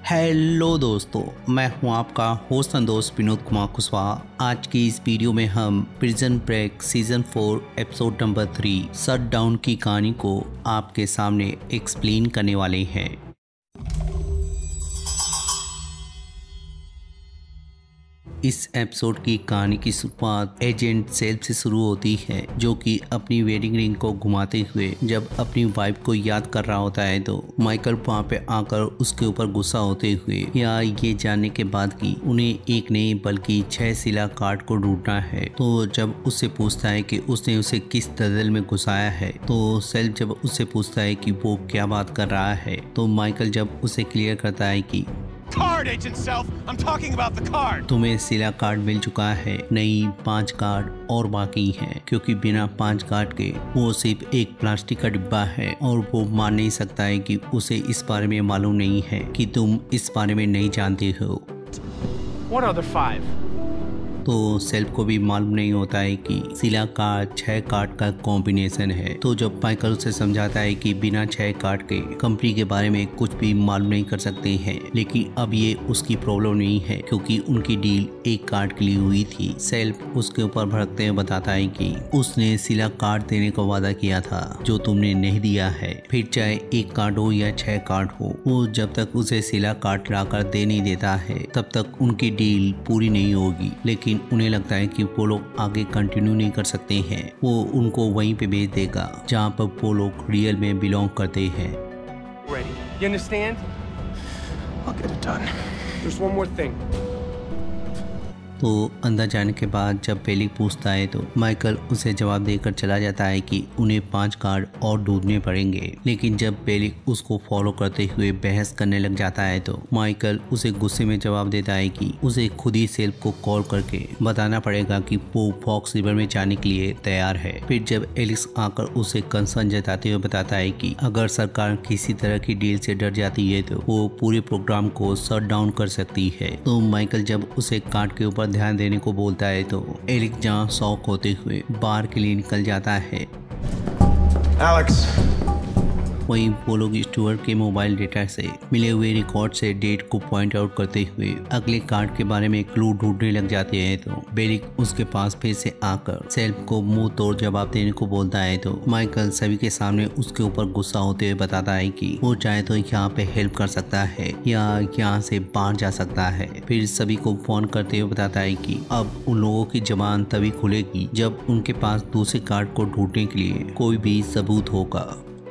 Hello दोस्तों, मैं हूं आपका होस्ट संतोष विनोद कुमार कुशवाहा। आज की इस वीडियो में हम Prison Break season 4 episode number 3 shut down की कहानी को आपके सामने एक्सप्लेन करने वाले हैं। इस एपिसोड की कहानी की शुरुआत एजेंट सेल्फ से शुरू होती है, जो कि अपनी वेडिंग रिंग को घुमाते हुए जब अपनी वाइफ को याद कर रहा होता है तो माइकल वहाँ पे आकर उसके ऊपर गुस्सा होते हुए या ये जानने के बाद कि उन्हें एक नहीं बल्कि 6 शिला कार्ड को ढूंढना है। तो जब उससे पूछता है कि उसने उसे किस दलदल में घुसाया है, तो सेल्फ जब उससे पूछता है कि वो क्या बात कर रहा है, तो माइकल जब उसे क्लियर करता है कि Card, Agent Self. I'm talking about the card. तुम्हें शिला कार्ड मिल चुका है, नहीं 5 कार्ड और बाकी हैं, क्योंकि बिना 5 कार्ड के वो सिर्फ एक प्लास्टिक का डिब्बा है और वो मान नहीं सकता है कि उसे इस बारे में मालूम नहीं है कि तुम इस बारे में नहीं जानते हो। What other 5? तो सेल्फ को भी मालूम नहीं होता है कि शिला कार्ड 6 कार्ड का कॉम्बिनेशन है। तो जब माइकल उसे समझाता है कि बिना 6 कार्ड के कंपनी के बारे में कुछ भी मालूम नहीं कर सकते हैं, लेकिन अब ये उसकी प्रॉब्लम नहीं है क्योंकि उनकी डील 1 कार्ड के लिए हुई थी। सेल्फ उसके ऊपर भड़कते हुए बताता है कि उसने शिला कार्ड देने का वादा किया था जो तुमने नहीं दिया है, फिर चाहे 1 कार्ड हो या 6 कार्ड हो। वो जब तक उसे शिला कार्ड लाकर दे नहीं देता है तब तक उनकी डील पूरी नहीं होगी, लेकिन उन्हें लगता है कि वो लोग आगे कंटिन्यू नहीं कर सकते हैं। वो उनको वहीं पे भेज देगा जहाँ पर वो लोग रियल में बिलोंग करते हैं। Ready. You understand? I'll get it done. There's one more thing. तो अंदर जाने के बाद जब पेलिक पूछता है तो माइकल उसे जवाब देकर चला जाता है कि उन्हें 5 कार्ड और ढूंढने पड़ेंगे। लेकिन जब पेलिक उसको फॉलो करते हुए बहस करने लग जाता है तो माइकल उसे गुस्से में जवाब देता है कि उसे खुद ही सेल्फ को कॉल करके बताना पड़ेगा कि वो फॉक्स रिवर में जाने के लिए तैयार है। फिर जब एलिक्स आकर उसे कंसर्न जताते हुए बताता है कि अगर सरकार किसी तरह की डील से डर जाती है तो वो पूरे प्रोग्राम को शट डाउन कर सकती है। तो माइकल जब उसे कार्ड के ऊपर ध्यान देने को बोलता है तो एलिक जहाँ शॉक होते हुए बाहर के लिए निकल जाता है। Alex. वहीं वो लोग स्टुअर्ट के मोबाइल डेटा से मिले हुए रिकॉर्ड से डेट को पॉइंट आउट करते हुए अगले कार्ड के बारे में क्लू ढूंढने लग जाते हैं। तो बेलिक उसके पास फिर से आकर सेल्फ को मुंह तोड़ जवाब देने को बोलता है तो माइकल सभी के सामने उसके ऊपर गुस्सा होते हुए बताता है कि वो चाहे तो यहाँ पे हेल्प कर सकता है या यहाँ से बाहर जा सकता है। फिर सभी को फोन करते हुए बताता है कि अब उन लोगों की जबान तभी खुलेगी जब उनके पास दूसरे कार्ड को ढूंढने के लिए कोई भी सबूत होगा।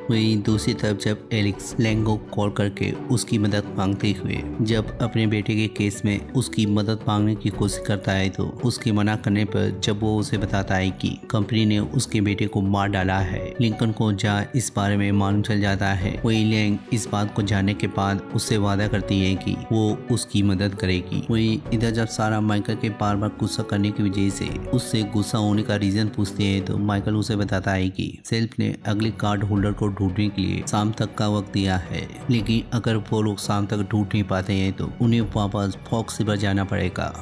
वहीं दूसरी तरफ जब एलिक्स लैंगो कॉल करके उसकी मदद मांगते हुए जब अपने बेटे के केस में उसकी मदद मांगने की कोशिश करता है तो उसके मना करने पर जब वो उसे बताता है कि कंपनी ने उसके बेटे को मार डाला है, लिंकन को जहाँ इस बारे में मालूम चल जाता है, वही लैंग इस बात को जानने के बाद उससे वादा करती है कि वो उसकी मदद करेगी। वहीं इधर जब सारा माइकल के बार बार गुस्सा करने की वजह से उससे गुस्सा होने का रीजन पूछते हैं तो माइकल उसे बताता है कि सेल्फ ने अगले कार्ड होल्डर को ढूंढने के लिए शाम तक का वक्त दिया है, लेकिन अगर वो लोग शाम तक ढूंढ नहीं पाते हैं तो उन्हें वापस फॉक्स रिवर जाना पड़ेगा।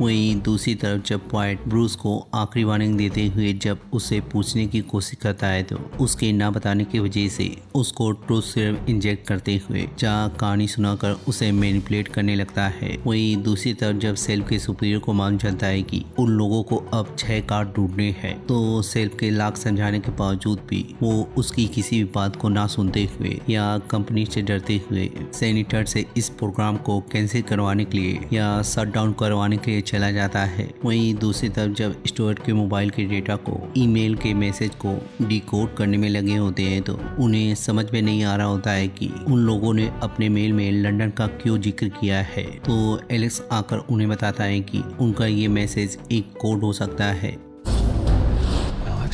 वहीं दूसरी तरफ जब पॉइंट ब्रूस को आखिरी वार्निंग देते हुए जब उसे पूछने की कोशिश करता है तो उसके ना बताने की वजह से उसको ट्रूथ सीरम इंजेक्ट करते हुए जहाँ कहानी सुनाकर उसे मैनिपुलेट करने लगता है। वहीं दूसरी तरफ जब सेल्फ के सुपीरियर को मालूम चलता है कि उन लोगों को अब 6 कार्ड ढूंढने हैं तो सेल्फ के लाख समझाने के बावजूद भी वो उसकी किसी भी बात को ना सुनते हुए या कंपनी से डरते हुए सेनेटर से इस प्रोग्राम को कैंसिल करवाने के लिए या शट डाउन करवाने के लिए चला जाता है। वहीं दूसरी तरफ जब स्टुअर्ट के मोबाइल के डेटा को ईमेल के मैसेज को डिकोड करने में लगे होते हैं तो उन्हें समझ में नहीं आ रहा होता है कि उन लोगों ने अपने मेल में लंदन का क्यों जिक्र किया है। तो एलेक्स आकर उन्हें बताता है कि उनका ये मैसेज एक कोड हो सकता है।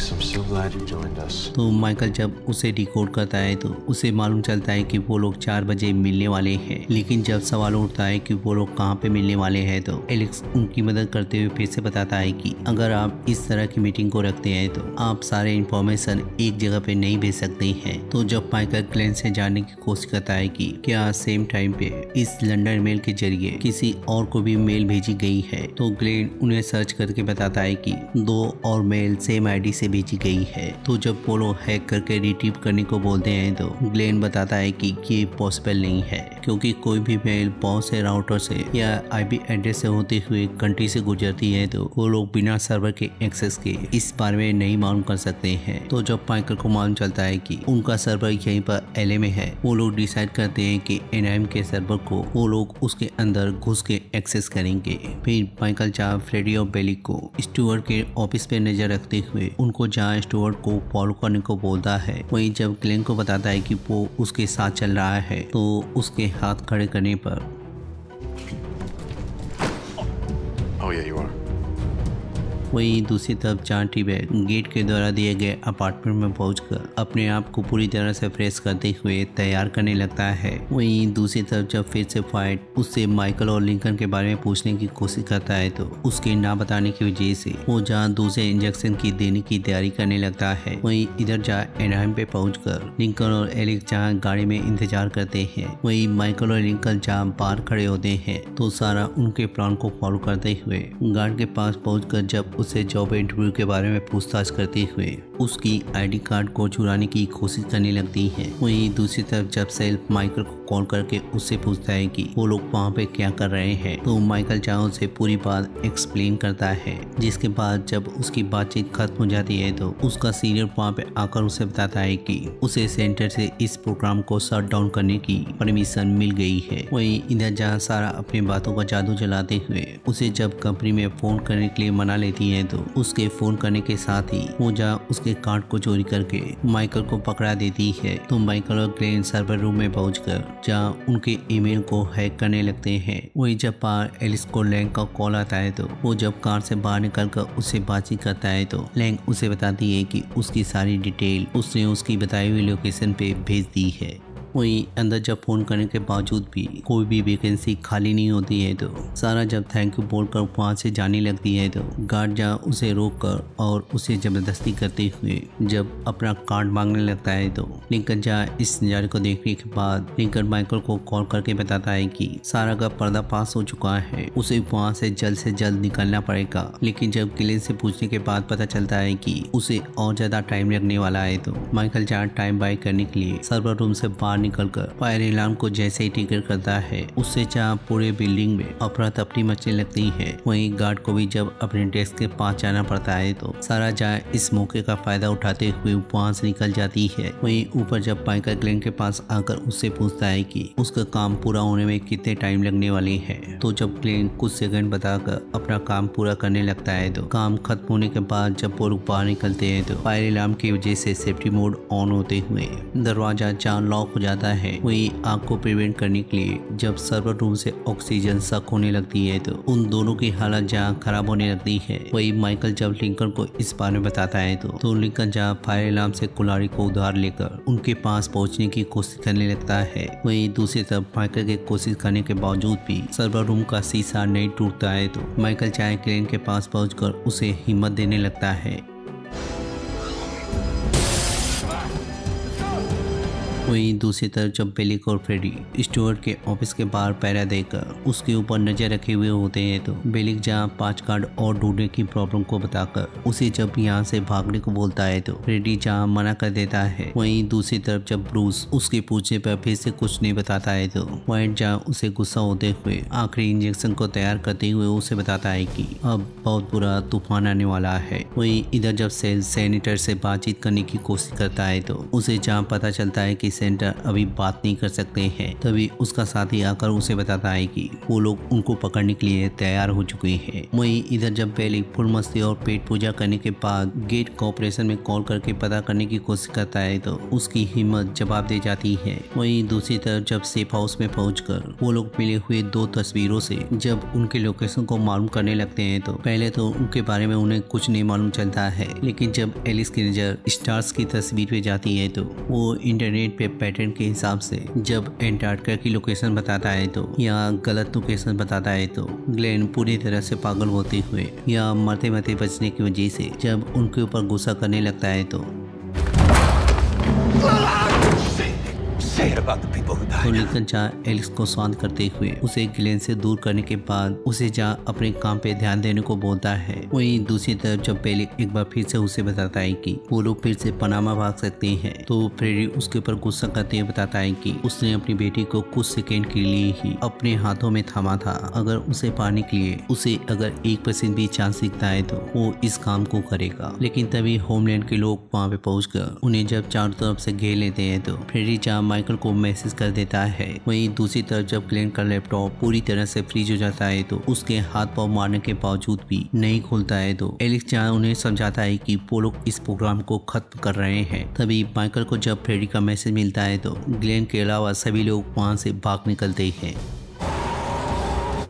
I'm so glad you joined us. तो माइकल जब उसे डिकोड करता है तो उसे मालूम चलता है कि वो लोग 4 बजे मिलने वाले हैं। लेकिन जब सवाल उठता है कि वो लोग कहाँ पे मिलने वाले हैं तो एलेक्स उनकी मदद करते हुए फिर से बताता है कि अगर आप इस तरह की मीटिंग को रखते हैं तो आप सारे इंफॉर्मेशन एक जगह पे नहीं भेज सकते हैं। तो जब माइकल ग्लेन से जानने की कोशिश करता है कि क्या सेम टाइम पे इस लंदन मेल के जरिए किसी और को भी मेल भेजी गई है तो ग्लेन उन्हें सर्च करके बताता है कि 2 और मेल सेम आईडी से भेजी गई है। तो जब वो लोग हैक करके रिट्रीव करने को बोलते हैं तो ग्लेन बताता है कि ये पॉसिबल नहीं है, क्योंकि कोई भी मेल बहुत से राउटर से या आईपी एड्रेस से होते हुए कंट्री से गुजरती है तो वो लोग बिना सर्वर के एक्सेस के इस बारे में नहीं मालूम कर सकते हैं। तो जब माइकल को मालूम चलता है कि उनका सर्वर यहीं पर एलए में है, वो लोग डिसाइड करते हैं कि एनआईएम के सर्वर को वो लोग उसके अंदर घुस के एक्सेस करेंगे। फिर माइकल जहाँ फ्रेडी और बेली को स्टुअर्ट के ऑफिस पे नजर रखते हुए उनको जहाँ स्टुअर्ट को फॉलो करने को बोलता है, वहीं जब ग्लेन को बताता है कि वो उसके साथ चल रहा है तो उसके हाथ खड़े करने पर Oh yeah, you are. वहीं दूसरी तरफ जहाँ टी-बैग गेट के द्वारा दिए गए अपार्टमेंट में पहुंचकर अपने आप को पूरी तरह से फ्रेश करते हुए तैयार करने लगता है। वहीं दूसरी तरफ जब फिर से फाइट उससे माइकल और लिंकन के बारे में पूछने की कोशिश करता है तो उसके ना बताने की वजह से वो जहाँ दूसरे इंजेक्शन की देने की तैयारी करने लगता है। वहीं इधर जहाँ एनाहाइम पे पहुंचकर लिंकन और एलेक्स जहाँ गाड़ी में इंतजार करते हैं, वहीं माइकल और लिंकन जहाँ बाहर खड़े होते हैं तो सारा उनके प्लान को फॉलो करते हुए गार्ड के पास पहुंचकर जब उसे जॉब इंटरव्यू के बारे में पूछताछ करते हुए उसकी आईडी कार्ड को चुराने की कोशिश करने लगती है। वहीं दूसरी तरफ जब सेल्फ माइकल को कॉल करके उससे पूछता है कि वो लोग वहाँ पे क्या कर रहे हैं तो माइकल चाहो से पूरी बात एक्सप्लेन करता है, जिसके बाद जब उसकी बातचीत खत्म हो जाती है तो उसका सीनियर वहाँ पे आकर उसे बताता है कि उसे सेंटर से इस प्रोग्राम को शट डाउन करने की परमिशन मिल गई है। वहीं इधर जहाँ सारा अपनी बातों का जादू चलाते हुए उसे जब कंपनी में फोन करने के लिए मना लेती है तो उसके फोन करने के साथ ही वो जहाँ उसके कार्ड को चोरी करके माइकल को पकड़ा देती है। तो माइकल और ग्लेन सर्वर रूम में पहुंचकर जहाँ उनके ईमेल को हैक करने लगते हैं। वही जब बाहर एलिस को लैंग का कॉल आता है तो वो जब कार से बाहर निकलकर उससे बातचीत करता है तो लैंग उसे बताती है कि उसकी सारी डिटेल उसने उसकी बताई हुई लोकेशन पे भेज दी है। वहीं अंदर जब फोन करने के बावजूद भी कोई भी वैकेंसी खाली नहीं होती है तो सारा जब थैंक यू बोलकर वहाँ से जाने लगती है तो गार्ड जहाँ उसे रोककर और उसे जबरदस्ती करते हुए जब अपना कार्ड मांगने लगता है तो लिंकन जहाँ इस नज़ारे को देखने के बाद लिंकन माइकल को कॉल करके बताता है कि सारा का पर्दा पास हो चुका है, उसे वहाँ से जल्द निकलना पड़ेगा। लेकिन जब ग्लेन से पूछने के बाद पता चलता है कि उसे और ज्यादा टाइम लगने वाला है तो माइकल जहाँ टाइम बाय करने के लिए सर्वर रूम से बाहर निकलकर फायर अलार्म को जैसे ही ट्रिगर करता है उससे जहाँ पूरे बिल्डिंग में अफरा तफरी मचने लगती है। वहीं गार्ड को भी जब अपने डेस्क के पास जाना पड़ता है तो सारा जहाँ इस मौके का फायदा उठाते हुए वहाँ से निकल जाती है। वहीं ऊपर जब माइकल ग्लेन के पास आकर उससे पूछता है कि उसका काम पूरा होने में कितने टाइम लगने वाली है तो जब ग्लेन कुछ सेकंड बताकर अपना काम पूरा करने लगता है तो काम खत्म होने के बाद जब वो लोग बाहर निकलते हैं तो फायर अलार्म की वजह से सेफ्टी मोड ऑन होते हुए दरवाजा जहाँ लॉक हो जाता है। वही आग को प्रिवेंट करने के लिए जब सर्वर रूम से ऑक्सीजन सक होने लगती है तो उन दोनों की हालत जहाँ खराब होने लगती है। वही माइकल जब लिंकन को इस बारे में बताता है तो लिंकन जहाँ फायर अलार्म से कुल्हाड़ी को उधार लेकर उनके पास पहुंचने की कोशिश करने लगता है। वही दूसरी तरफ माइकल के कोशिश करने के बावजूद भी सर्वर रूम का शीशा नहीं टूटता है तो माइकल चाहे ग्लेन के पास पहुंचकर उसे हिम्मत देने लगता है। वहीं दूसरी तरफ जब बेलिक और फ्रेडी स्टुअर्ट के ऑफिस के बाहर पहरा देकर उसके ऊपर नजर रखे हुए होते हैं तो बेलिक जहां 5 कार्ड और ढूंढने की प्रॉब्लम को बताकर उसे जब यहां से भागने को बोलता है तो फ्रेडी जहां मना कर देता है। वहीं दूसरी तरफ जब ब्रूस उसके पूछने पर फिर से कुछ नहीं बताता है तो वाइट जहां उसे गुस्सा होते हुए आखिरी इंजेक्शन को तैयार करते हुए उसे बताता है कि अब बहुत बुरा तूफान आने वाला है। वहीं इधर जब सेल सैनिटर से बातचीत करने की कोशिश करता है तो उसे जहाँ पता चलता है कि सेंटर अभी बात नहीं कर सकते हैं, तभी उसका साथी आकर उसे बताता है कि वो लोग उनको पकड़ने के लिए तैयार हो चुके हैं। वहीं इधर जब बेली फुल मस्ती और पेट पूजा करने के बाद गेट कॉर्पोरेशन में कॉल करके पता करने की कोशिश करता है तो उसकी हिम्मत जवाब दे जाती है। वहीं दूसरी तरफ जब सेफ हाउस में पहुंचकर वो लोग मिले हुए 2 तस्वीरों से जब उनके लोकेशन को मालूम करने लगते हैं तो पहले तो उनके बारे में उन्हें कुछ नहीं मालूम चलता है, लेकिन जब एलिस की नजर स्टार्स की तस्वीर पे जाती है तो वो इंटरनेट पे पैटर्न के हिसाब से जब एंटार्क्टिका की लोकेशन बताता है तो यहाँ गलत लोकेशन बताता है तो ग्लेन पूरी तरह से पागल होते हुए या मरते मरते बचने की वजह से जब उनके ऊपर गुस्सा करने लगता है तो Say it about the people who तो died. लिंकन जहाँ एलिक्स को शांत करते हुए उसे ग्लेन से दूर करने के बाद उसे जहाँ अपने काम पे ध्यान देने को बोलता है, वहीं दूसरी तरफ जब बेलिक एक बार फिर से उसे बताता है कि वो लोग फिर से पनामा भाग सकते हैं, तो फ्रेडी उसके ऊपर गुस्सा करते हुए बताता है कि उसने अपनी बेटी को कुछ सेकेंड के लिए ही अपने हाथों में थामा था। अगर उसे पाने के लिए उसे अगर 1% भी चांस दिखता है तो वो इस काम को करेगा। लेकिन तभी होमलैंड के लोग वहाँ पे पहुंचकर उन्हें जब चारों तरफ से घेर लेते हैं तो फ्रेडी जहाँ माइकल को मैसेज कर देता है, वहीं दूसरी तरफ जब ग्लेन का लैपटॉप पूरी तरह से फ्रीज हो जाता है तो उसके हाथ पांव मारने के बावजूद भी नहीं खुलता है, तो एलिक्स जहाँ उन्हें समझाता है कि वो लोग इस प्रोग्राम को खत्म कर रहे हैं। तभी माइकल को जब फ्रेडी का मैसेज मिलता है तो ग्लेन के अलावा सभी लोग वहाँ से भाग निकलते हैं।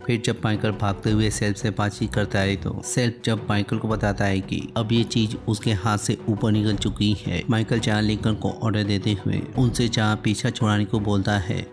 फिर जब माइकल भागते हुए सेल्फ से बातचीत करता है तो सेल्फ जब माइकल को बताता है कि अब ये चीज उसके हाथ से ऊपर निकल चुकी है, माइकल जहाँ लिंकन को ऑर्डर देते हुए उनसे जहाँ पीछा छुड़ाने को बोलता है।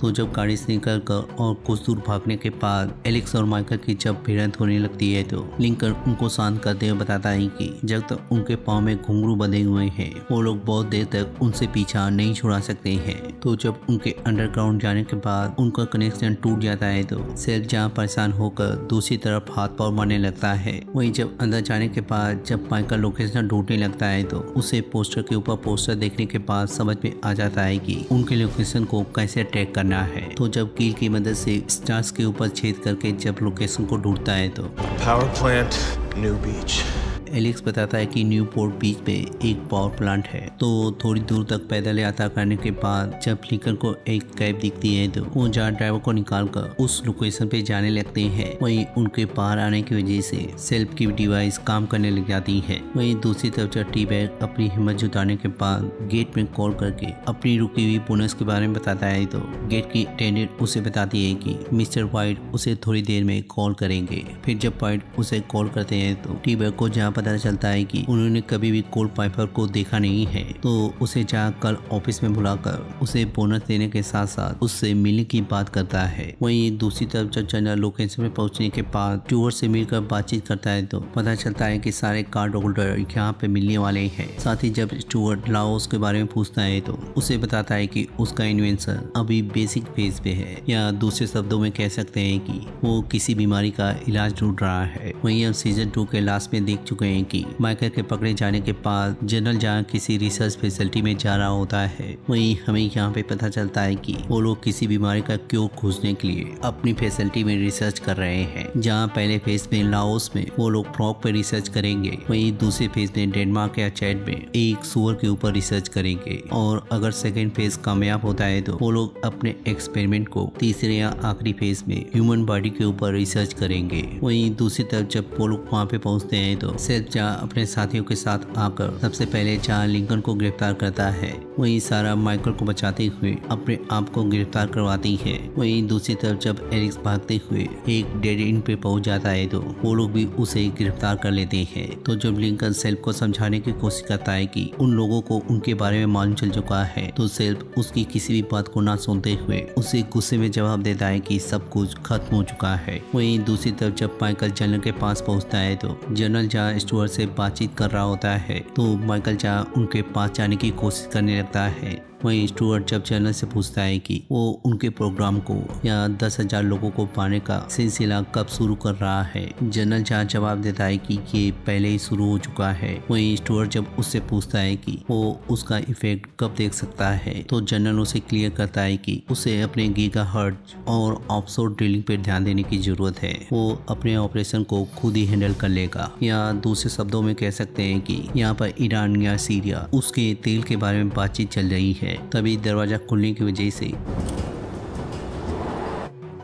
तो जब गाड़ी से निकल कर और कुछ दूर भागने के बाद एलिक्स और माइकल की जब भिड़ंत होने लगती है तो लिंकन उनको शांत करते हुए बताता है कि जब तक उनके पाँव में घुंघरू बंधे हुए हैं वो लोग बहुत देर तक उनसे पीछा नहीं छुड़ा सकते हैं। तो जब उनके अंडरग्राउंड जाने के बाद उनका कनेक्शन टूट जाता है तो सेल्फ जहाँ परेशान होकर दूसरी तरफ हाथ पाँव मारने लगता है। वहीं जब अंदर जाने के बाद जब माइकल लोकेशन ढूंढने लगता है तो उसे पोस्टर के ऊपर पोस्टर देखने के बाद समझ में आ जाता है कि उनके लोकेशन को कैसे ट्रैक करना है। तो जब कील की मदद से स्टार्स के ऊपर छेद करके जब लोकेशन को ढूंढता है तो Power plant, New Beach. एलिक्स बताता है कि न्यूपोर्ट बीच पे एक पावर प्लांट है। तो थोड़ी दूर तक पैदल यात्रा करने के बाद जब लिंकन को एक कैब दिखती है तो वो जहाँ ड्राइवर को निकालकर उस लोकेशन पे जाने लगते हैं। वहीं उनके बाहर आने की वजह से सेल्फ की डिवाइस काम करने लग जाती है। वहीं दूसरी तरफ जब टी-बैग अपनी हिम्मत जुटाने के बाद गेट में कॉल करके अपनी रुकी हुई बोनस के बारे में बताता है तो गेट की अटेंडेंट उसे बताती है कि मिस्टर वाइट उसे थोड़ी देर में कॉल करेंगे। फिर जब वाइट उसे कॉल करते हैं तो टी-बैग को जहाँ पता चलता है कि उन्होंने कभी भी कोल पाइपर को देखा नहीं है, तो उसे जहाँ कल ऑफिस में बुलाकर उसे बोनस देने के साथ साथ उससे मिलने की बात करता है। वहीं दूसरी तरफ जब जनरल लोकेशन में पहुंचने के बाद स्टुअर्ट से मिलकर बातचीत करता है तो पता चलता है कि सारे कार्ड होल्डर यहाँ पे मिलने वाले हैं। साथ ही जब स्टुअर्ट लाओस के बारे में पूछता है तो उसे बताता है कि उसका इन्वेंशन अभी बेसिक फेज पे है, या दूसरे शब्दों में कह सकते हैं कि वो किसी बीमारी का इलाज ढूंढ रहा है। वहीं हम सीजन 2 के लास्ट में देख चुके हैं कि माइकल के पकड़े जाने के बाद जनरल जहाँ किसी रिसर्च फैसिलिटी में जा रहा होता है, वहीं हमें यहाँ पे पता चलता है कि वो लोग किसी बीमारी का क्योर खोजने के लिए अपनी फैसिलिटी में रिसर्च कर रहे हैं। जहाँ पहले फेज में लाओस में वो लोग फ्रॉग पे रिसर्च करेंगे, वहीं दूसरे फेज में डेनमार्क या चैड में एक सुअर के ऊपर रिसर्च करेंगे, और अगर सेकेंड फेज कामयाब होता है तो वो लोग अपने एक्सपेरिमेंट को तीसरे या आखिरी फेज में ह्यूमन बॉडी के ऊपर रिसर्च करेंगे। वहीं दूसरी तरफ जब वो लोग वहाँ पे पहुँचते हैं तो सेल्फ जहाँ अपने साथियों के साथ आकर सबसे पहले जहाँ लिंकन को गिरफ्तार करता है, वहीं सारा माइकल को बचाते हुए अपने आप को गिरफ्तार करवाती है। वहीं दूसरी तरफ जब एलिक्स भागते हुए एक डेड एंड पे पहुंच जाता है तो वो लोग भी उसे गिरफ्तार कर लेते हैं। तो जब लिंकन सेल्फ को समझाने की कोशिश करता है कि उन लोगों को उनके बारे में मालूम चल चुका है, तो सेल्फ उसकी किसी भी बात को ना सुनते हुए उसे गुस्से में जवाब देता है कि सब कुछ खत्म हो चुका है। वहीं दूसरी तरफ जब माइकल जनरल के पास पहुंचता है तो जनरल जहाँ स्टुअर्ट से बातचीत कर रहा होता है तो माइकल जहाँ उनके पास जाने की कोशिश करने लगता है। वहीं स्टुअर्ट जब जनरल से पूछता है कि वो उनके प्रोग्राम को या 10,000 लोगों को पाने का सिलसिला कब शुरू कर रहा है, जनरल जहाँ जवाब देता है कि ये पहले ही शुरू हो चुका है। वहीं स्टुअर्ट जब उससे पूछता है कि वो उसका इफेक्ट कब देख सकता है, तो जनरल उसे क्लियर करता है कि उसे अपने गीगाहर्ट्ज और ऑफशोर ड्रिलिंग पर ध्यान देने की जरूरत है। वो अपने ऑपरेशन को खुद ही हैंडल कर लेगा, या दूसरे शब्दों में कह सकते हैं कि यहाँ पर ईरान या सीरिया उसके तेल के बारे में बातचीत चल रही है। तभी दरवाजा खुलने की वजह से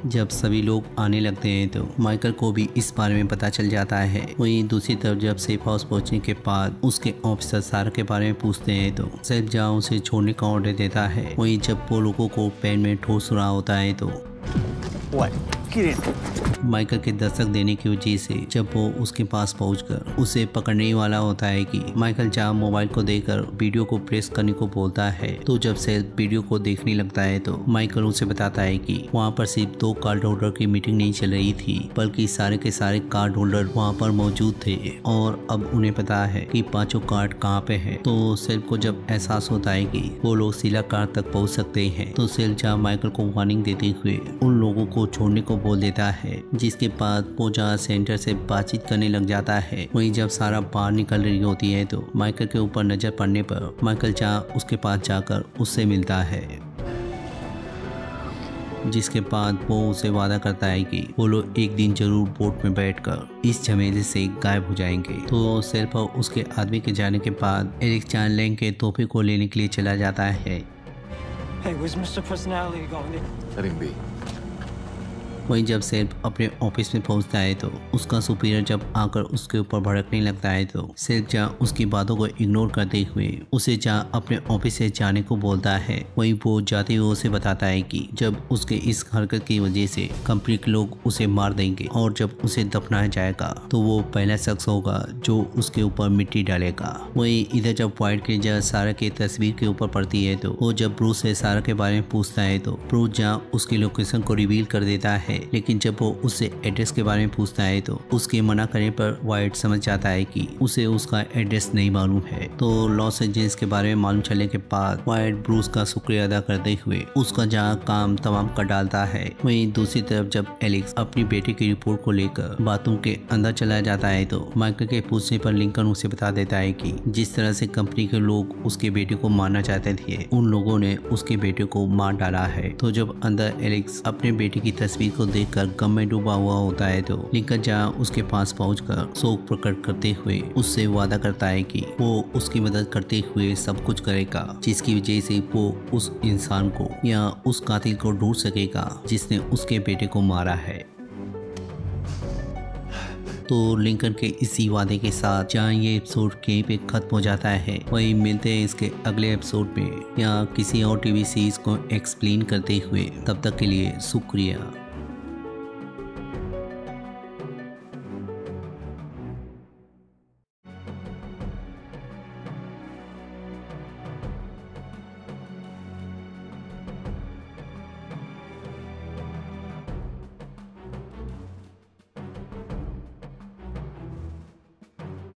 जब सभी लोग आने लगते हैं तो माइकल को भी इस बारे में पता चल जाता है। वहीं दूसरी तरफ जब सेफ हाउस पहुंचने के बाद उसके ऑफिसर सारा के बारे में पूछते हैं तो सेफ जहाँ उसे छोड़ने का ऑर्डर देता है। वहीं जब वो लोगों को पैर में ठोस रहा होता है तो What? Get in. माइकल के दस्तक देने की वजह से जब वो उसके पास पहुंचकर उसे पकड़ने वाला होता है कि माइकल जहाँ मोबाइल को देकर वीडियो को प्रेस करने को बोलता है, तो जब सेल्फ वीडियो को देखने लगता है तो माइकल उसे बताता है कि वहाँ पर सिर्फ 2 कार्ड होल्डर की मीटिंग नहीं चल रही थी, बल्कि सारे के सारे कार्ड होल्डर वहाँ पर मौजूद थे और अब उन्हें पता है कि 5 कार्ड कहाँ पे है। तो सेल्फ को जब एहसास होता है कि वो लोग सीला कार्ड तक पहुँच सकते हैं, तो सेल्फ जहाँ माइकल को वार्निंग देते हुए उन लोगों को छोड़ने को बोल देता है, जिसके बाद वो जहाँ सेंटर से बातचीत करने लग जाता है। वहीं जब सारा बाहर निकल रही होती है तो माइकल के ऊपर नजर पड़ने पर माइकल जहाँ उसके पास जाकर उससे मिलता है, जिसके बाद वो उसे वादा करता है कि वो लोग एक दिन जरूर बोट में बैठकर इस झमेले से गायब हो जाएंगे। तो सिर्फ उसके आदमी के जाने के बाद एरिक चान लैंग के तोहफे को लेने के लिए चला जाता है। Hey, where's Mr. Personality going? Let him be. वहीं जब सेल्फ अपने ऑफिस में पहुंचता है तो उसका सुपीरियर जब आकर उसके ऊपर भड़कने लगता है तो सेल्फ जहाँ उसकी बातों को इग्नोर करते हुए उसे जहाँ अपने ऑफिस से जाने को बोलता है, वहीं वो जाते हुए उसे बताता है कि जब उसके इस हरकत की वजह से कंपनी के लोग उसे मार देंगे और जब उसे दफनाया जाएगा तो वो पहला शख्स होगा जो उसके ऊपर मिट्टी डालेगा। वहीं इधर जब व्हाइट क्रीचर सारा की तस्वीर के ऊपर पड़ती है तो वो जब ब्रूस से सारा के बारे में पूछता है तो ब्रूस जहाँ उसकी लोकेशन को रिवील कर देता है, लेकिन जब वो उससे एड्रेस के बारे में पूछता है तो उसके मना करने पर वाइट समझ जाता है कि उसे उसका एड्रेस नहीं मालूम है। तो लॉस एंजल्स के बारे में मालूम चलने के बाद वाइट ब्रूस का शुक्रिया अदा करते हुए उसका जहाँ काम तमाम कर डालता है। वहीं दूसरी तरफ जब एलेक्स अपनी बेटी की रिपोर्ट को लेकर बाथरूम के अंदर चला जाता है तो माइकल के पूछने पर लिंकन उसे बता देता है कि जिस तरह से कंपनी के लोग उसके बेटे को मारना चाहते थे, उन लोगों ने उसके बेटे को मार डाला है। तो जब अंदर एलेक्स अपने बेटे की तस्वीर को देखकर गम में डूबा हुआ होता है तो लिंकन जहाँ उसके पास पहुंचकर शोक प्रकट करते हुए उससे वादा करता है कि वो उसकी मदद करते हुए सब कुछ करेगा, जिसकी वजह से वो उस इंसान को या उस कातिल को ढूंढ सकेगा जिसने उसके बेटे को मारा है। तो लिंकन के इसी वादे के साथ जहाँ ये एपिसोड यहीं पे खत्म हो जाता है, वही मिलते हैं इसके अगले एपिसोड में या किसी और टीवी सीरीज को एक्सप्लेन करते हुए। तब तक के लिए शुक्रिया।